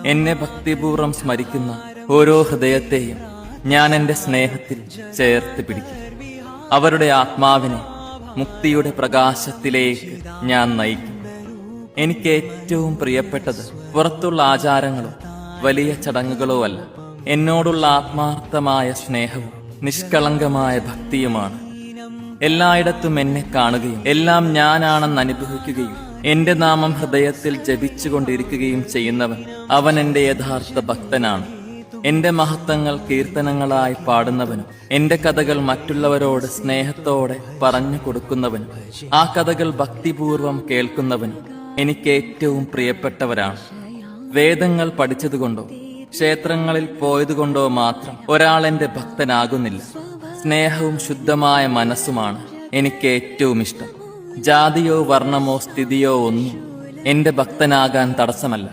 എന്നെ ഭക്തിപൂർവ്വം സ്മരിക്കുന്ന ഓരോ ഹൃദയത്തെയും ഞാൻ എൻ്റെ സ്നേഹത്തിൽ ചേർത്ത് പിടിക്കും. അവരുടെ ആത്മാവിനെ മുക്തിയുടെ പ്രകാശത്തിലേക്ക് ഞാൻ നയിക്കും. എനിക്ക് ഏറ്റവും പ്രിയപ്പെട്ടത് പുറത്തുള്ള ആചാരങ്ങളോ വലിയ ചടങ്ങുകളോ അല്ല. എന്നോടുള്ള ആത്മാർത്ഥമായ സ്നേഹവും നിഷ്കളങ്കമായ ഭക്തിയുമാണ്. എല്ലായിടത്തും എന്നെ കാണുകയും എല്ലാം ഞാനാണെന്ന് അനുഭവിക്കുകയും എന്റെ നാമം ഹൃദയത്തിൽ ജപിച്ചുകൊണ്ടിരിക്കുകയും ചെയ്യുന്നവൻ അവൻ എന്റെ യഥാർത്ഥ ഭക്തനാണ്. എന്റെ മഹത്വങ്ങൾ കീർത്തനങ്ങളായി പാടുന്നവനും എന്റെ കഥകൾ മറ്റുള്ളവരോട് സ്നേഹത്തോടെ പറഞ്ഞു കൊടുക്കുന്നവനും ആ കഥകൾ ഭക്തിപൂർവം കേൾക്കുന്നവനും എനിക്ക് ഏറ്റവും പ്രിയപ്പെട്ടവരാണ്. വേദങ്ങൾ പഠിച്ചതുകൊണ്ടോ ക്ഷേത്രങ്ങളിൽ പോയതുകൊണ്ടോ മാത്രം ഒരാൾ എന്റെ ഭക്തനാകുന്നില്ല. സ്നേഹവും ശുദ്ധമായ മനസ്സുമാണ് എനിക്ക് ഏറ്റവും ഇഷ്ടം. ജാതിയോ വർണ്ണമോ സ്ഥിതിയോ ഒന്നും എന്റെ ഭക്തനാകാൻ തടസ്സമല്ല.